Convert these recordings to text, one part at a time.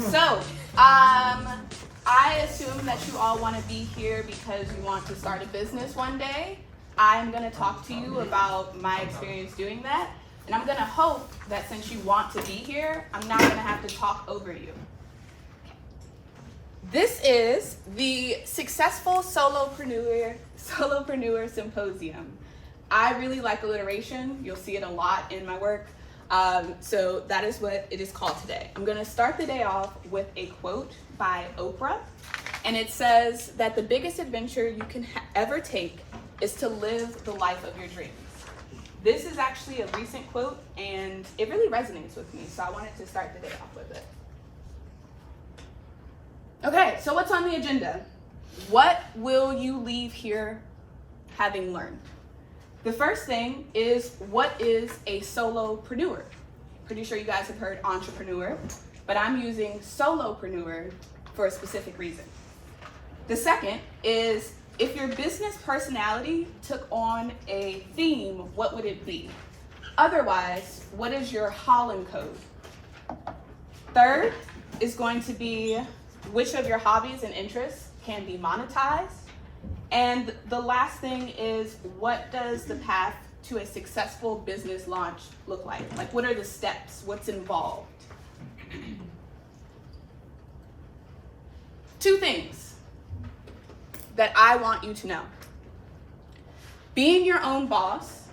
So, I assume that you all want to be here because you want to start a business one day. I'm going to talk to you about my experience doing that. And I'm going to hope that since you want to be here, I'm not going to have to talk over you. This is the Successful Solopreneur Symposium. I really like alliteration. You'll see it a lot in my work. So that is what it is called today. I'm going to start the day off with a quote by Oprah. And it says that the biggest adventure you can ever take is to live the life of your dreams. This is actually a recent quote, and it really resonates with me, so I wanted to start the day off with it. Okay, so what's on the agenda? What will you leave here having learned? The first thing is, what is a solopreneur? Pretty sure you guys have heard entrepreneur, but I'm using solopreneur for a specific reason. The second is, if your business personality took on a theme, what would it be? Otherwise, what is your Holland code? Third is going to be, which of your hobbies and interests can be monetized? And the last thing is, what does the path to a successful business launch look like? Like, what are the steps? What's involved? Two things that I want you to know. Being your own boss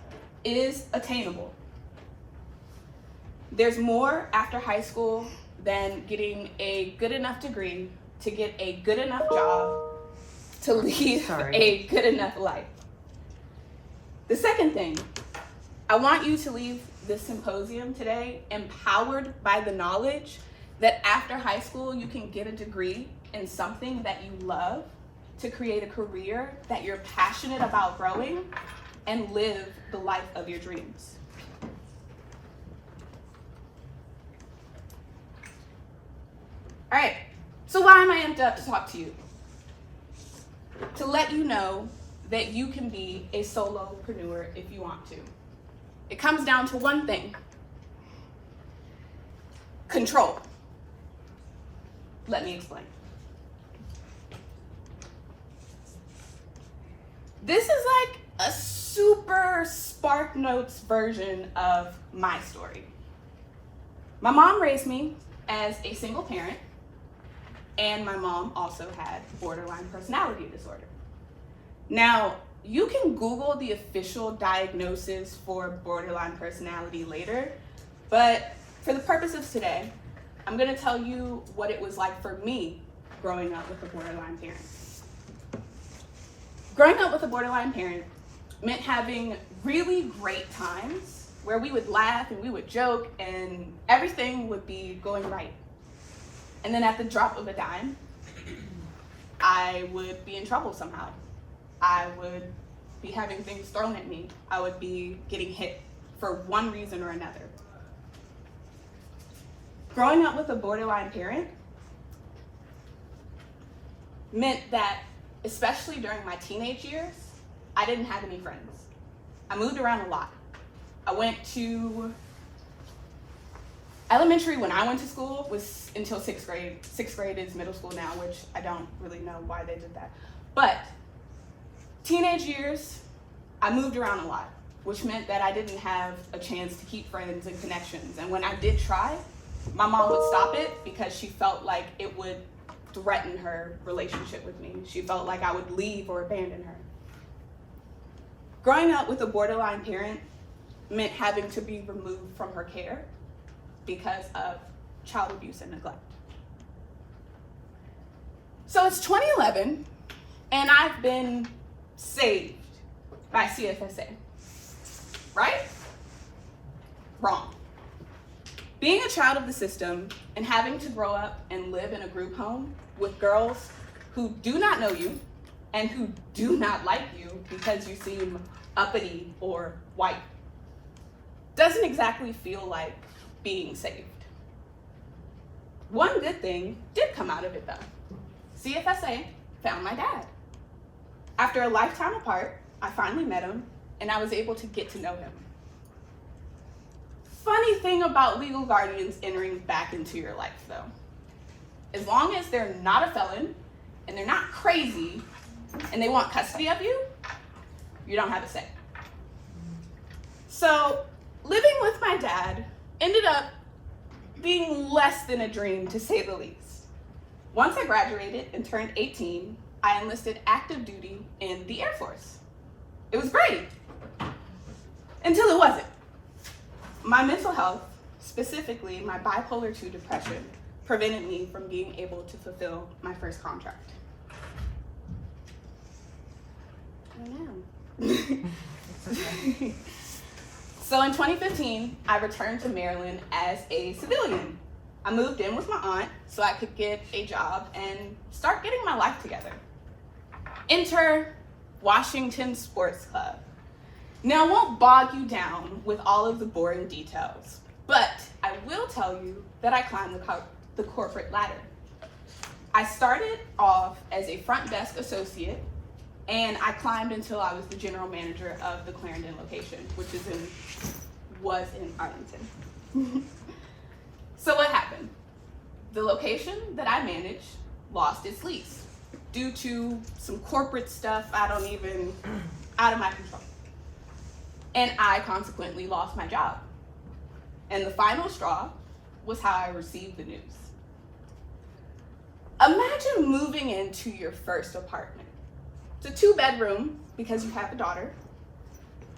is attainable. There's more after high school than getting a good enough degree to get a good enough job to lead a good enough life. The second thing, I want you to leave this symposium today empowered by the knowledge that after high school you can get a degree in something that you love to create a career that you're passionate about growing and live the life of your dreams. All right, so why am I amped up to talk to you? To let you know that you can be a solopreneur if you want to. It comes down to one thing: control. Let me explain. This is like a super Spark Notes version of my story. My mom raised me as a single parent, and my mom also had borderline personality disorder. Now, you can Google the official diagnosis for borderline personality later, but for the purpose of today, I'm gonna tell you what it was like for me growing up with a borderline parent. Growing up with a borderline parent meant having really great times where we would laugh and we would joke and everything would be going right. And then at the drop of a dime, I would be in trouble somehow. I would be having things thrown at me. I would be getting hit for one reason or another. Growing up with a borderline parent meant that, especially during my teenage years, I didn't have any friends. I moved around a lot. I went to elementary when I went to school was until 6th grade. 6th grade is middle school now, which I don't really know why they did that. But teenage years, I moved around a lot, which meant that I didn't have a chance to keep friends and connections. And when I did try, my mom would stop it because she felt like it would threaten her relationship with me. She felt like I would leave or abandon her. Growing up with a borderline parent meant having to be removed from her care because of child abuse and neglect. So it's 2011, and I've been saved by CFSA, right? Wrong. Being a child of the system and having to grow up and live in a group home with girls who do not know you and who do not like you because you seem uppity or white doesn't exactly feel like being saved. One good thing did come out of it though. CFSA found my dad. After a lifetime apart, I finally met him and I was able to get to know him. Funny thing about legal guardians entering back into your life though. As long as they're not a felon and they're not crazy and they want custody of you, you don't have a say. So living with my dad ended up being less than a dream, to say the least. Once I graduated and turned 18, I enlisted active duty in the Air Force. It was great, until it wasn't. My mental health, specifically my bipolar 2 depression, prevented me from being able to fulfill my first contract. I know. So in 2015, I returned to Maryland as a civilian. I moved in with my aunt so I could get a job and start getting my life together. Enter Washington Sports Club. Now, I won't bog you down with all of the boring details, but I will tell you that I climbed the corporate ladder. I started off as a front desk associate, and I climbed until I was the general manager of the Clarendon location, which was in Arlington. So what happened? The location that I managed lost its lease due to some corporate stuff out of my control. And I consequently lost my job. And the final straw was how I received the news. Imagine moving into your first apartment. It's a 2-bedroom because you have a daughter,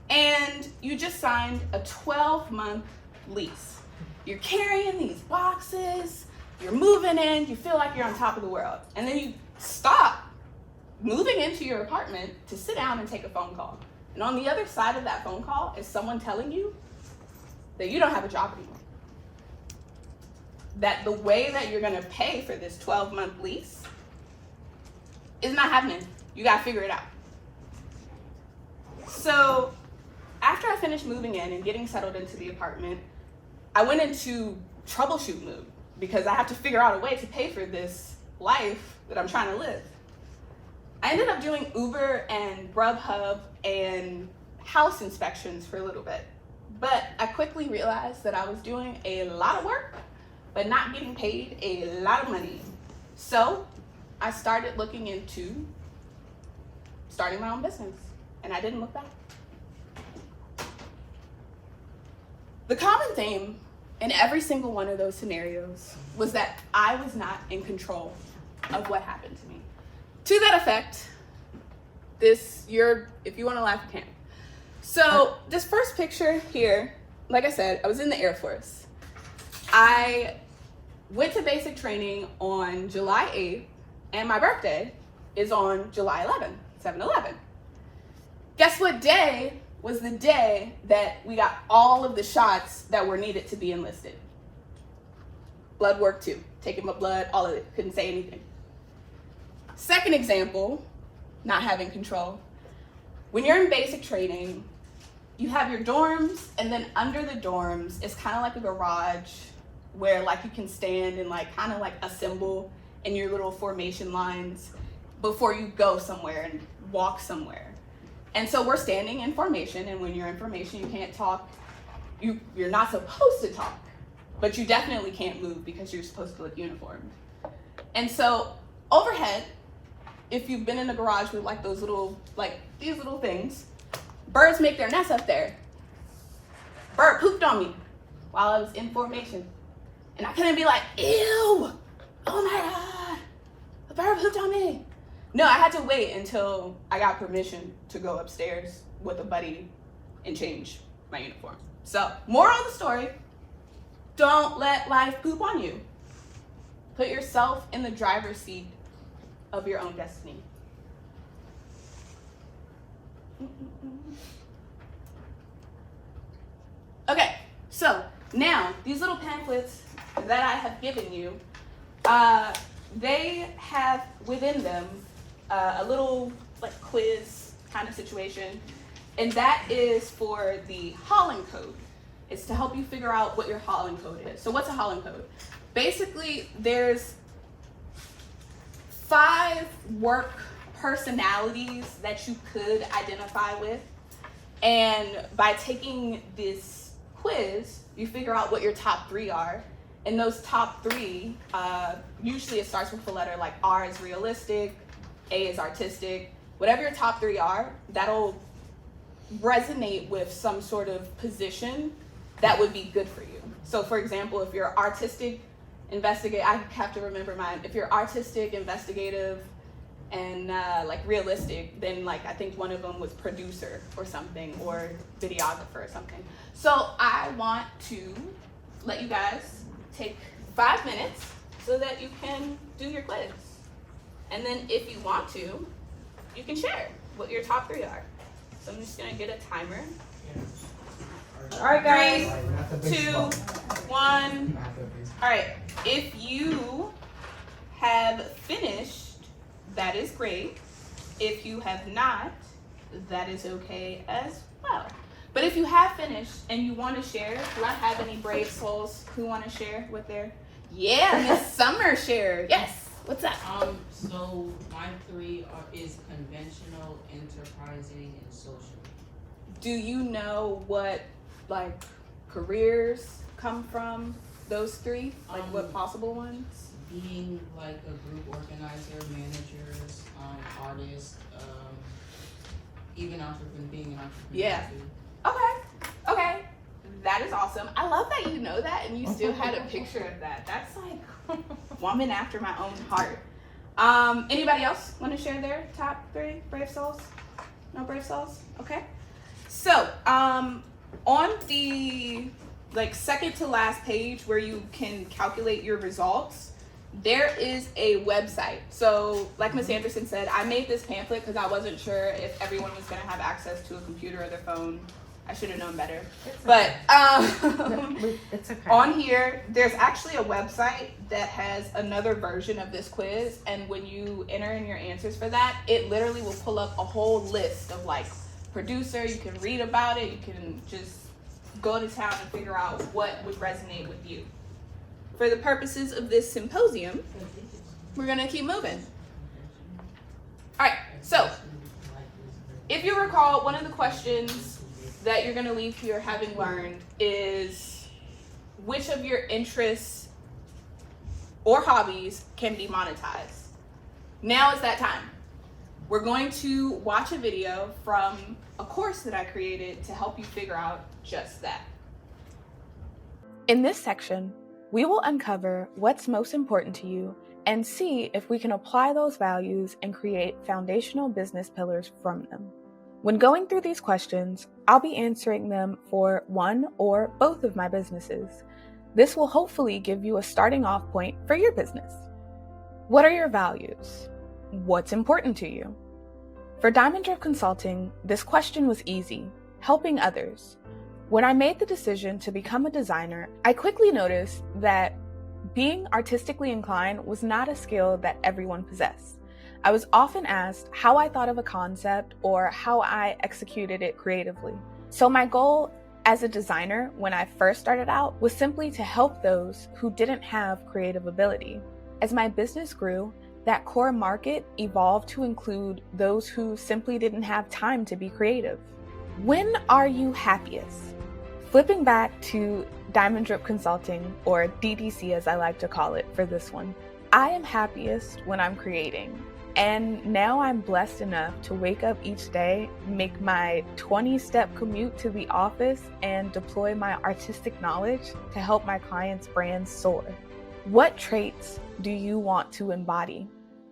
and you just signed a 12-month lease. You're carrying these boxes, you're moving in, you feel like you're on top of the world, and then you stop moving into your apartment to sit down and take a phone call. And on the other side of that phone call is someone telling you that you don't have a job anymore. That the way that you're gonna pay for this 12-month lease is not happening. You gotta figure it out. So after I finished moving in and getting settled into the apartment, I went into troubleshoot mode because I have to figure out a way to pay for this life that I'm trying to live. I ended up doing Uber and Grubhub and house inspections for a little bit, but I quickly realized that I was doing a lot of work but not getting paid a lot of money. So I started looking into starting my own business, and I didn't look back. The common theme in every single one of those scenarios was that I was not in control of what happened to me. To that effect, if you want to laugh, you can. So this first picture here, like I said, I was in the Air Force. I went to basic training on July 8th, and my birthday is on July 11th, 7/11. Guess what day was the day that we got all of the shots that were needed to be enlisted? Blood work 2, taking my blood, all of it, couldn't say anything. Second example, not having control. When you're in basic training, you have your dorms, and then under the dorms, it's kind of like a garage where like you can stand and like kind of like assemble in your little formation lines before you go somewhere and walk somewhere. And so we're standing in formation, and when you're in formation, you can't talk. You're not supposed to talk, but you definitely can't move because you're supposed to look uniformed. And so overhead, if you've been in a garage with like those little, like these little things, birds make their nests up there. Bird pooped on me while I was in formation. And I couldn't be like, ew, oh my God, a bird pooped on me. No, I had to wait until I got permission to go upstairs with a buddy and change my uniform. So, moral of the story, don't let life poop on you. Put yourself in the driver's seat of your own destiny. Okay, so now these little pamphlets that I have given you, they have within them a little like quiz kind of situation, and that is for the hauling code. It's to help you figure out what your hauling code is. So what's a hauling code? Basically, there's 5 work personalities that you could identify with, and by taking this quiz, you figure out what your top 3 are, And those top three, usually it starts with the letter like R is realistic, A is artistic. Whatever your top three are, that'll resonate with some sort of position that would be good for you. So for example, if you're artistic, investigate, I have to remember mine. If you're artistic, investigative, and like realistic, then like I think one of them was producer or something, or videographer or something. So I want to let you guys take 5 minutes so that you can do your quiz. And then if you want to, you can share what your top three are. So I'm just gonna get a timer. All right, guys. 3, 2, 1. All right. If you have finished, that is great. If you have not, that is okay as well. But if you have finished and you want to share, do I have any brave souls who want to share what their? Yeah, Miss Summer shared. Yes. What's up? So my three is conventional, enterprising, and social. Do you know what like careers come from those three? Like what possible ones? Being like a group organizer, managers, artists, even being an entrepreneur. Yeah. Too. Okay. That is awesome. I love that you know that and you still had a picture of that. That's like woman after my own heart. Anybody else want to share their top three brave souls? No brave souls? Okay. So, on the like second to last page where you can calculate your results, there is a website. So like Ms. Anderson said, I made this pamphlet because I wasn't sure if everyone was going to have access to a computer or their phone. I should have known better. But it's okay. On here, there's actually a website that has another version of this quiz. And when you enter in your answers for that, it literally will pull up a whole list of like producer. You can read about it. You can just go to town and figure out what would resonate with you. For the purposes of this symposium, we're going to keep moving. All right. So if you recall, one of the questions that you're going to leave here having learned is which of your interests or hobbies can be monetized. Now is that time. We're going to watch a video from a course that I created to help you figure out just that. In this section, we will uncover what's most important to you and see if we can apply those values and create foundational business pillars from them. When going through these questions, I'll be answering them for one or both of my businesses. This will hopefully give you a starting off point for your business. What are your values? What's important to you? For Diamond Drip Consulting, this question was easy, helping others. When I made the decision to become a designer, I quickly noticed that being artistically inclined was not a skill that everyone possessed. I was often asked how I thought of a concept or how I executed it creatively. So my goal as a designer when I first started out was simply to help those who didn't have creative ability. As my business grew, that core market evolved to include those who simply didn't have time to be creative. When are you happiest? Flipping back to Diamond Drip Consulting, or DDC as I like to call it for this one, I am happiest when I'm creating. And now I'm blessed enough to wake up each day, make my 20-step commute to the office, and deploy my artistic knowledge to help my clients' brands soar. What traits do you want to embody?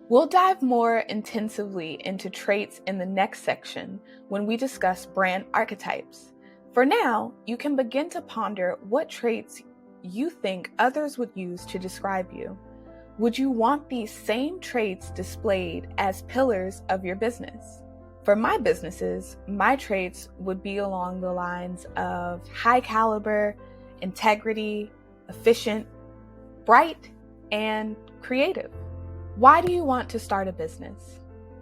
We'll dive more intensively into traits in the next section when we discuss brand archetypes. For now, you can begin to ponder what traits you think others would use to describe you. Would you want these same traits displayed as pillars of your business? For my businesses, my traits would be along the lines of high caliber, integrity, efficient, bright, and creative. Why do you want to start a business?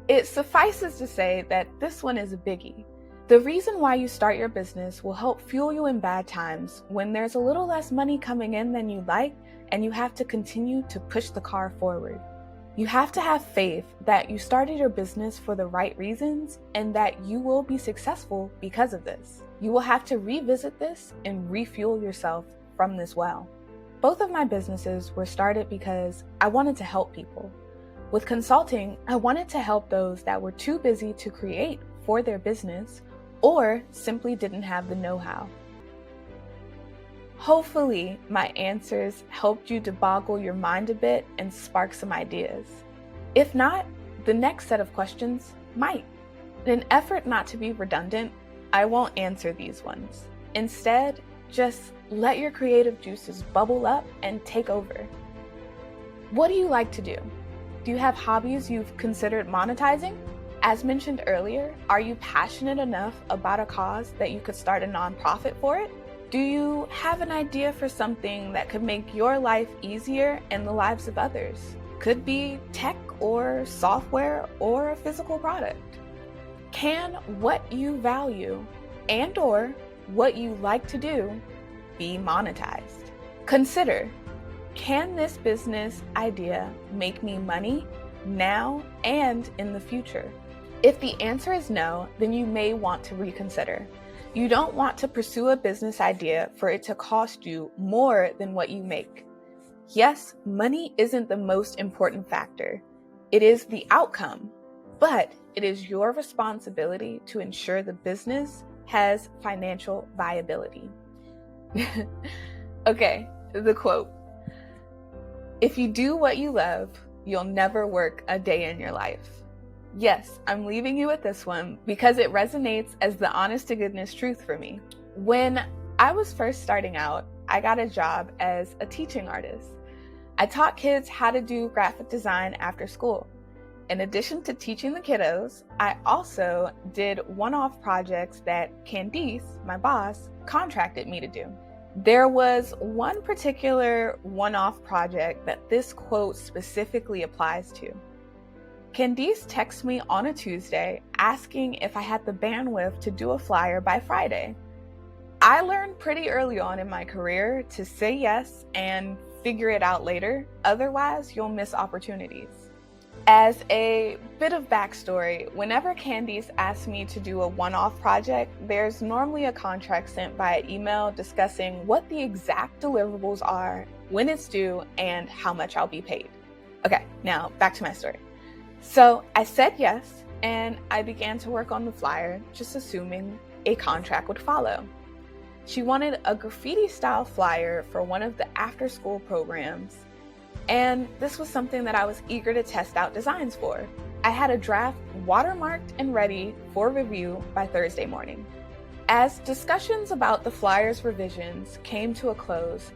It suffices to say that this one is a biggie. The reason why you start your business will help fuel you in bad times when there's a little less money coming in than you'd like, and you have to continue to push the car forward. You have to have faith that you started your business for the right reasons and that you will be successful because of this. You will have to revisit this and refuel yourself from this well. Both of my businesses were started because I wanted to help people. With consulting, I wanted to help those that were too busy to create for their business or simply didn't have the know-how. Hopefully, my answers helped you to boggle your mind a bit and spark some ideas. If not, the next set of questions might. In an effort not to be redundant, I won't answer these ones. Instead, just let your creative juices bubble up and take over. What do you like to do? Do you have hobbies you've considered monetizing? As mentioned earlier, are you passionate enough about a cause that you could start a nonprofit for it? Do you have an idea for something that could make your life easier and the lives of others? Could be tech or software or a physical product. Can what you value and or what you like to do be monetized? Consider, can this business idea make me money now and in the future? If the answer is no, then you may want to reconsider. You don't want to pursue a business idea for it to cost you more than what you make. Yes, money isn't the most important factor. It is the outcome, but it is your responsibility to ensure the business has financial viability. Okay, the quote. If you do what you love, you'll never work a day in your life. Yes, I'm leaving you with this one because it resonates as the honest to goodness truth for me. When I was first starting out, I got a job as a teaching artist. I taught kids how to do graphic design after school. In addition to teaching the kiddos, I also did one-off projects that Candice, my boss, contracted me to do. There was one particular one-off project that this quote specifically applies to. Candice texted me on a Tuesday asking if I had the bandwidth to do a flyer by Friday. I learned pretty early on in my career to say yes and figure it out later, otherwise you'll miss opportunities. As a bit of backstory, whenever Candice asks me to do a one-off project, there's normally a contract sent via email discussing what the exact deliverables are, when it's due, and how much I'll be paid. Okay, now back to my story. So I said yes, and I began to work on the flyer, just assuming a contract would follow. She wanted a graffiti-style flyer for one of the after-school programs, and this was something that I was eager to test out designs for. I had a draft watermarked and ready for review by Thursday morning. As discussions about the flyer's revisions came to a close,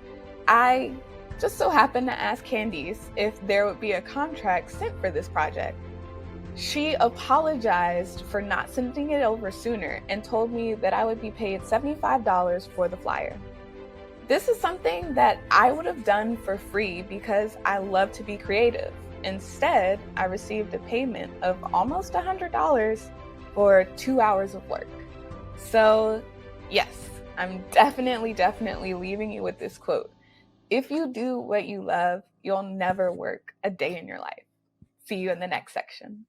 I just so happened to ask Candice if there would be a contract sent for this project. She apologized for not sending it over sooner and told me that I would be paid $75 for the flyer. This is something that I would have done for free because I love to be creative. Instead, I received a payment of almost $100 for 2 hours of work. So yes, I'm definitely leaving you with this quote. If you do what you love, you'll never work a day in your life. See you in the next section.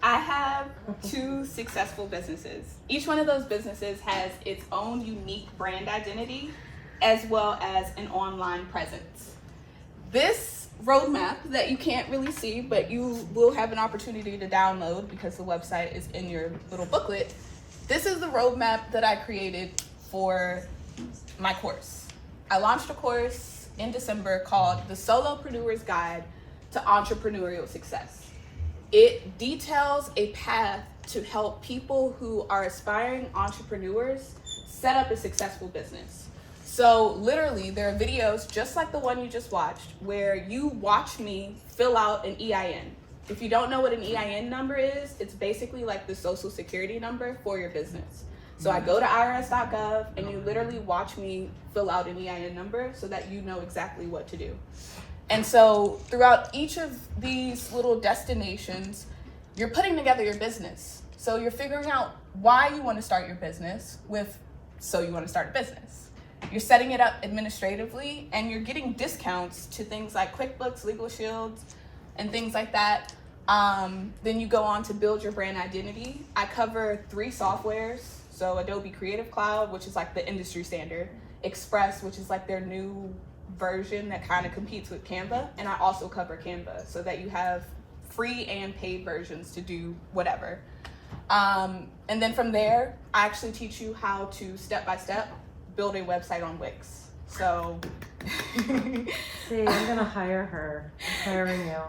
I have 2 successful businesses. Each one of those businesses has its own unique brand identity as well as an online presence. This roadmap that you can't really see, but you will have an opportunity to download because the website is in your little booklet. This is the roadmap that I created for my course. I launched a course in December called The Solopreneur's Guide to Entrepreneurial Success. It details a path to help people who are aspiring entrepreneurs set up a successful business. So literally there are videos just like the one you just watched where you watch me fill out an EIN. If you don't know what an EIN number is, it's basically like the social security number for your business. So I go to irs.gov and you literally watch me fill out an EIN number so that you know exactly what to do. And so throughout each of these little destinations, you're putting together your business. So you're figuring out why you want to start your business with, so you want to start a business. You're setting it up administratively and you're getting discounts to things like QuickBooks, Legal Shields, and things like that. Then you go on to build your brand identity. I cover 3 softwares. So Adobe Creative Cloud, which is like the industry standard. Express, which is like their new version that kind of competes with Canva, and I also cover Canva so that you have free and paid versions to do whatever. And then from there, I actually teach you how to step by step build a website on Wix. So See, I'm gonna hire her. I'm hiring you.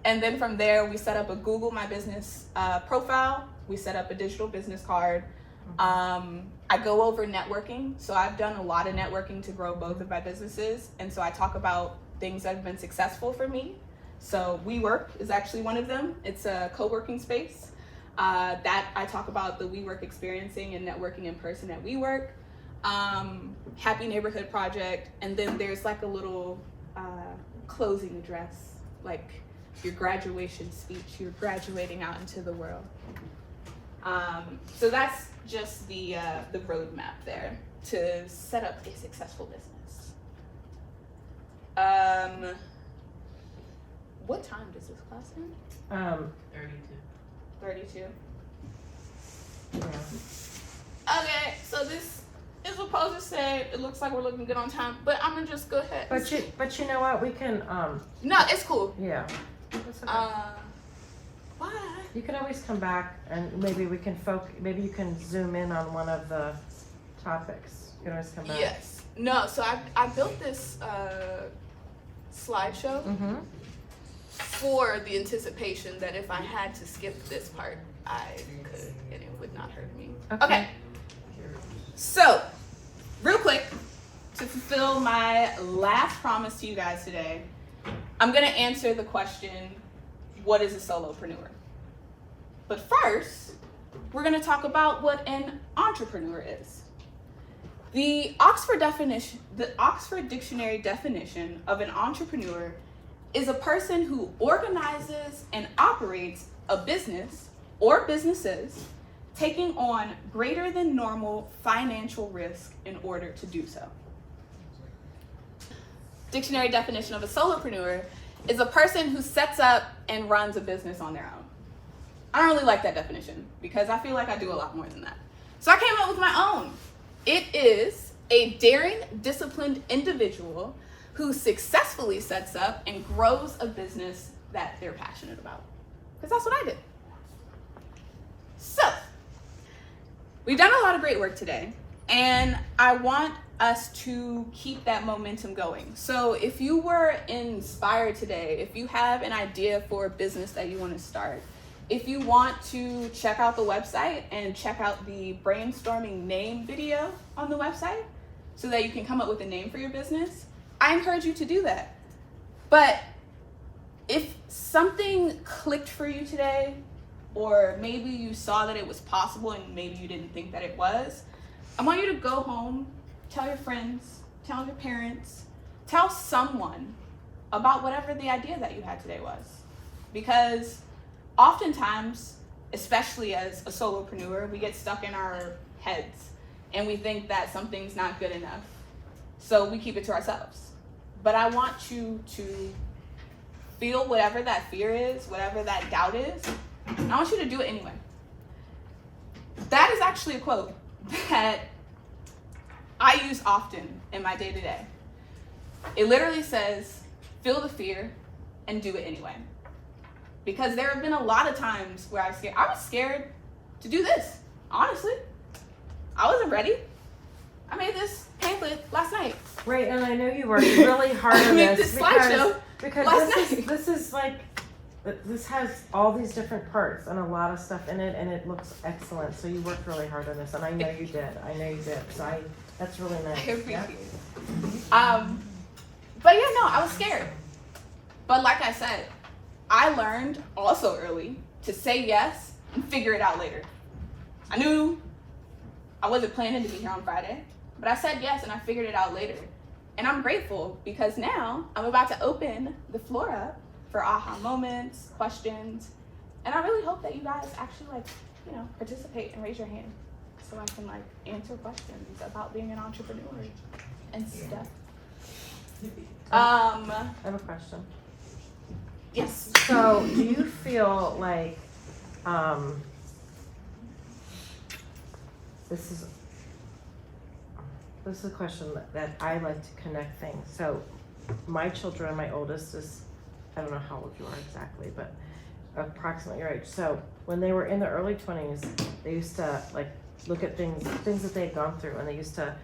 And then from there, we set up a Google My Business profile. We set up a digital business card. I go over networking. So I've done a lot of networking to grow both of my businesses. And so I talk about things that have been successful for me. So WeWork is actually one of them. It's a co-working space that I talk about the WeWork experiencing and networking in person at WeWork. Happy Neighborhood Project. And then there's like a little closing address, like your graduation speech. You're graduating out into the world. So that's just the roadmap there to set up a successful business. What time does this class end? 32. Yeah. Okay, so this is supposed to say it looks like we're looking good on time, but I'm gonna just go ahead. But you know what? We can No, it's cool. yeah. That's okay. Why? You can always come back and maybe we can maybe you can zoom in on one of the topics. You can always come back. Yes. No, so I built this slideshow Mm-hmm. for the anticipation that if I had to skip this part, I could, and it would not hurt me. Okay. So, real quick, to fulfill my last promise to you guys today, I'm gonna answer the question, what is a solopreneur? But first, we're gonna talk about what an entrepreneur is. The Oxford Dictionary definition of an entrepreneur is a person who organizes and operates a business or businesses, taking on greater than normal financial risk in order to do so. Dictionary definition of a solopreneur is a person who sets up and runs a business on their own. I don't really like that definition because I feel like I do a lot more than that. So I came up with my own. It is a daring, disciplined individual who successfully sets up and grows a business that they're passionate about. Because that's what I did. So, we've done a lot of great work today, and I want us to keep that momentum going. So if you were inspired today, if you have an idea for a business that you want to start, if you want to check out the website and check out the brainstorming name video on the website so that you can come up with a name for your business, I encourage you to do that. But if something clicked for you today, or maybe you saw that it was possible and maybe you didn't think that it was, I want you to go home, tell your friends, tell your parents, tell someone about whatever the idea that you had today was. Because oftentimes, especially as a solopreneur, we get stuck in our heads and we think that something's not good enough. So we keep it to ourselves. But I want you to feel whatever that fear is, whatever that doubt is, and I want you to do it anyway. That is actually a quote that I use often in my day-to-day. It literally says, feel the fear and do it anyway. Because there have been a lot of times where I was scared to do this, honestly. I wasn't ready. I made this pamphlet last night. Right, and I know you worked really hard on this because this is like, this has all these different parts and a lot of stuff in it, and it looks excellent. So you worked really hard on this, and I know you did. So that's really nice. I appreciate it. But yeah, no, I was scared. But like I said, I learned also early to say yes and figure it out later. I knew I wasn't planning to be here on Friday, but I said yes and I figured it out later. And I'm grateful because now I'm about to open the floor up for aha moments, questions, and I really hope that you guys actually participate and raise your hand so I can answer questions about being an entrepreneur and stuff. I have a question. Yes. So do you feel like this is this is a question that I like to connect things. So my children, my oldest is, I don't know how old you are exactly, but approximately your age. So when they were in their early 20s, they used to like look at things that they had gone through, and they used to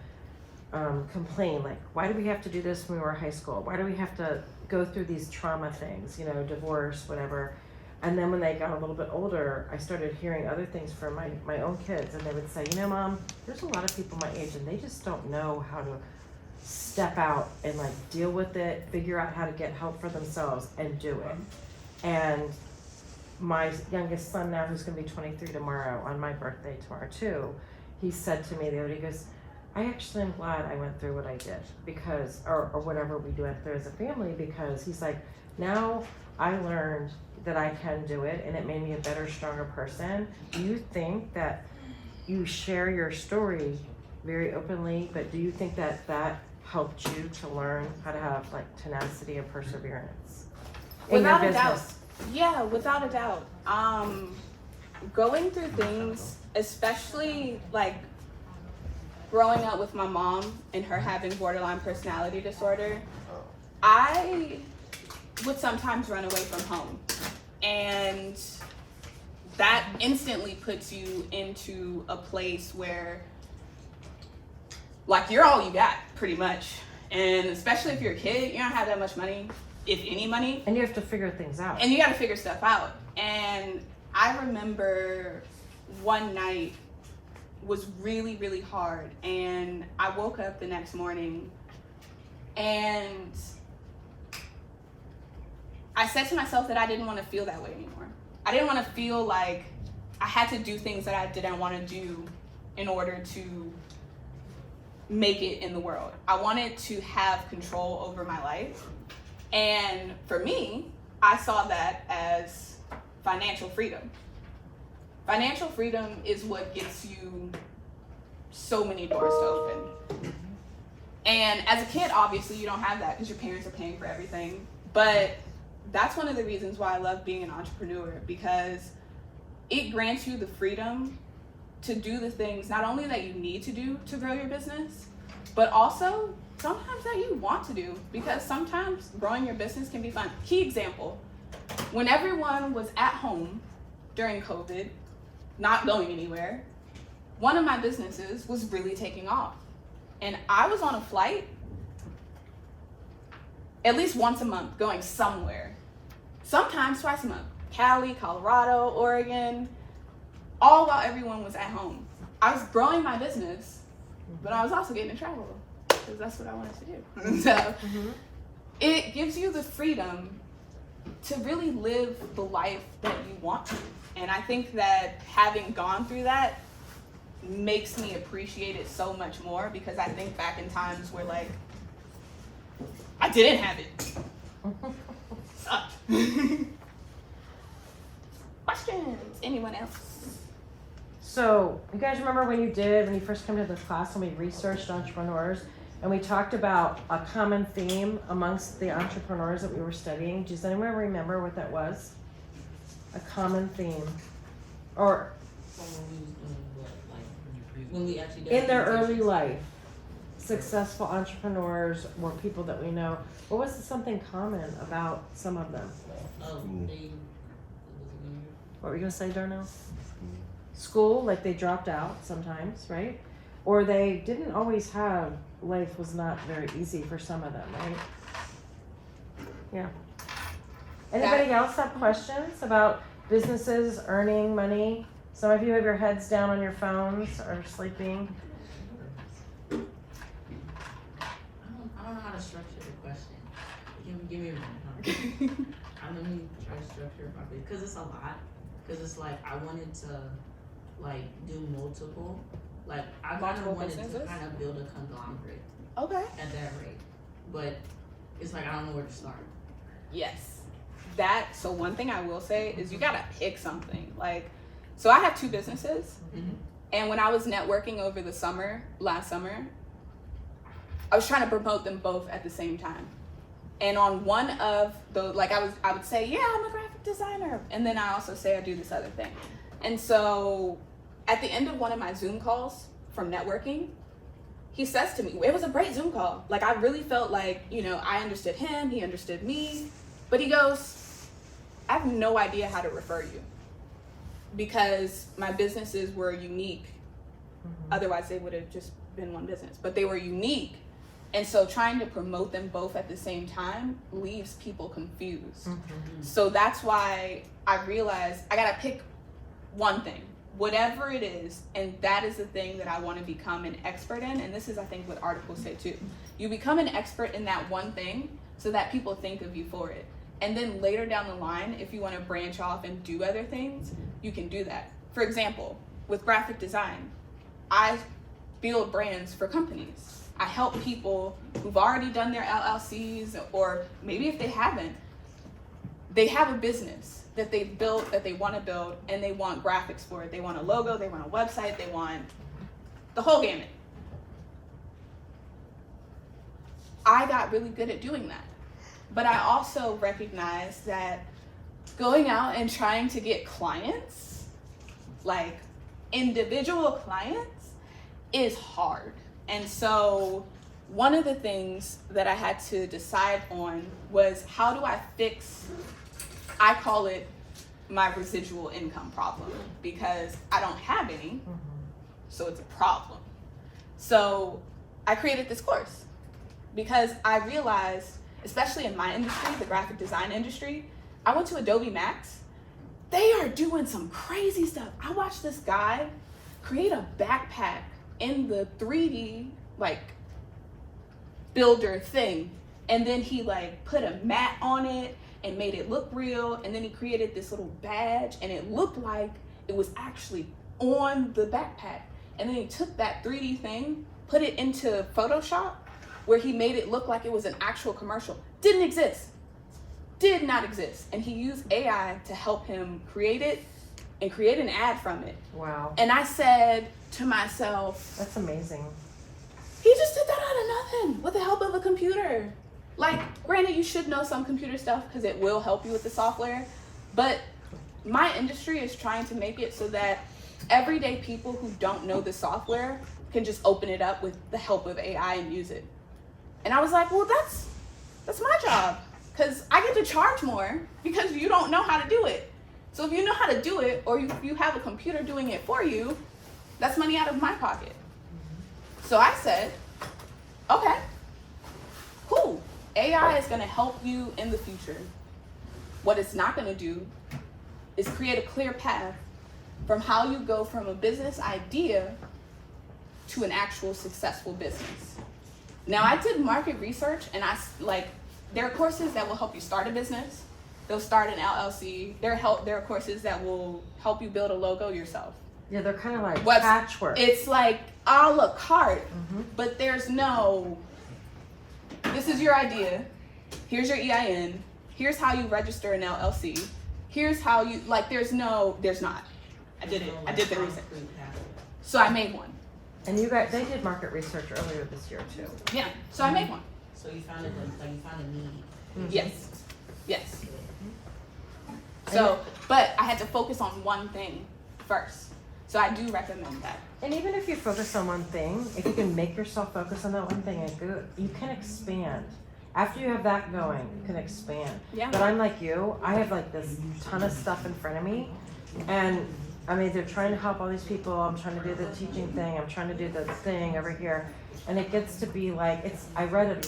complain, like, why do we have to do this when we were in high school? Why do we have to go through these trauma things, you know, divorce, whatever. And then when they got a little bit older, I started hearing other things from my own kids, and they would say, you know, Mom, there's a lot of people my age and they just don't know how to step out and like deal with it, figure out how to get help for themselves and do it. And my youngest son now, who's gonna be 23 tomorrow, on my birthday tomorrow too, he said to me the other day, he goes, I actually am glad I went through what I did, because, or whatever we went through as a family, because he's like, now I learned that I can do it, and it made me a better, stronger person. Do you think that you share your story very openly, but do you think that that helped you to learn how to have like tenacity and perseverance in Without your a doubt. business? Yeah, without a doubt. Going through things, especially like growing up with my mom and her having borderline personality disorder, I would sometimes run away from home. And that instantly puts you into a place where like you're all you got, pretty much. And especially if you're a kid, you don't have that much money, if any money. And you have to figure things out. And you got to figure stuff out. And I remember one night was really, really hard. And I woke up the next morning and I said to myself that I didn't want to feel that way anymore. I didn't want to feel like I had to do things that I didn't want to do in order to make it in the world. I wanted to have control over my life. And for me, I saw that as financial freedom. Financial freedom is what gets you so many doors to open. And as a kid, obviously, you don't have that because your parents are paying for everything. But that's one of the reasons why I love being an entrepreneur, because it grants you the freedom to do the things not only that you need to do to grow your business, but also sometimes that you want to do, because sometimes growing your business can be fun. Key example, when everyone was at home during COVID, not going anywhere, one of my businesses was really taking off. And I was on a flight at least once a month going somewhere, sometimes twice a month, Cali, Colorado, Oregon, all while everyone was at home. I was growing my business, but I was also getting to travel because that's what I wanted to do. So it gives you the freedom to really live the life that you want to. And I think that having gone through that makes me appreciate it so much more, because I think back in times where like I didn't have it. Sucked. Questions? Anyone else? So you guys remember when you first came to the class and we researched entrepreneurs and we talked about a common theme amongst the entrepreneurs that we were studying? Does anyone remember what that was? A common theme, or when we actually did in their early life, successful entrepreneurs were people that we know. What was something common about some of them? What were you gonna say, Darnell? School, like they dropped out sometimes, right? Or they didn't always have, life was not very easy for some of them, right? Yeah. Anybody else have questions about businesses, earning money? Some of you have your heads down on your phones or sleeping. I don't know how to structure the question. Give me a minute. I'm gonna try to structure it properly because it's a lot. Because it's like I wanted to like do multiple. Like I kind of wanted to kind of build a conglomerate. Okay. At that rate, but it's like I don't know where to start. Yes. So one thing I will say is you gotta pick something. Like, so I have two businesses, and when I was networking over the last summer, I was trying to promote them both at the same time. And on one of the, like I would say, yeah, I'm a graphic designer. And then I also say I do this other thing. And so at the end of one of my Zoom calls from networking, he says to me, it was a great Zoom call. Like, I really felt like, you know, I understood him, he understood me. But he goes, I have no idea how to refer you because my businesses were unique. Otherwise, they would have just been one business. But they were unique. And so trying to promote them both at the same time leaves people confused. So that's why I realized I got to pick one thing, whatever it is, and that is the thing that I want to become an expert in. And this is, I think, what articles say too. You become an expert in that one thing so that people think of you for it. And then later down the line, if you want to branch off and do other things, you can do that. For example, with graphic design, I build brands for companies. I help people who've already done their LLCs, or maybe if they haven't, they have a business that they've built, that they want to build, and they want graphics for it. They want a logo, they want a website, they want the whole gamut. I got really good at doing that. But I also recognize that going out and trying to get clients, like individual clients, is hard. And so one of the things that I had to decide on was, how do I fix, I call it my residual income problem, because I don't have any, so it's a problem. So I created this course because I realized, especially in my industry, the graphic design industry, I went to Adobe Max. They are doing some crazy stuff. I watched this guy create a backpack in the 3D like builder thing, and then he like put a mat on it and made it look real, and then he created this little badge and it looked like it was actually on the backpack, and then he took that 3D thing, put it into Photoshop where he made it look like it was an actual commercial. Did not exist, and he used AI to help him create it and create an ad from it. Wow. And I said to myself, that's amazing. He just did that out of nothing with the help of a computer. Like, granted, you should know some computer stuff because it will help you with the software, but my industry is trying to make it so that everyday people who don't know the software can just open it up with the help of AI and use it. And I was like, well, that's my job, because I get to charge more because you don't know how to do it. So if you know how to do it, or you have a computer doing it for you, that's money out of my pocket. So I said, okay, cool. AI is going to help you in the future. What it's not going to do is create a clear path from how you go from a business idea to an actual successful business. Now, I did market research, and there are courses that will help you start a business. They'll start an LLC. There are courses that will help you build a logo yourself. Yeah, they're kind of like patchwork. It's like a la carte, but there's no, this is your idea, here's your EIN, here's how you register an LLC, here's how you, like, there's not. I did the research. So I made one. And they did market research earlier this year too. Yeah, so I made one. So you found you found a need. Yes. So, but I had to focus on one thing first. So I do recommend that. And even if you focus on one thing, if you can make yourself focus on that one thing, you can expand. After you have that going, you can expand. Yeah. But I'm like you, I have like this ton of stuff in front of me, and I mean, they're trying to help all these people. I'm trying to do the teaching thing. I'm trying to do the thing over here. And it gets to be like, I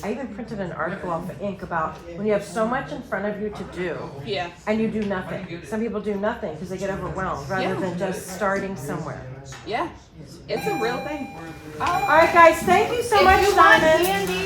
even printed an article off of ink about when you have so much in front of you to do, and you do nothing. Some people do nothing because they get overwhelmed rather than just starting somewhere. Yeah, it's a real thing. All right, guys, thank you so much, If you want Simon. candy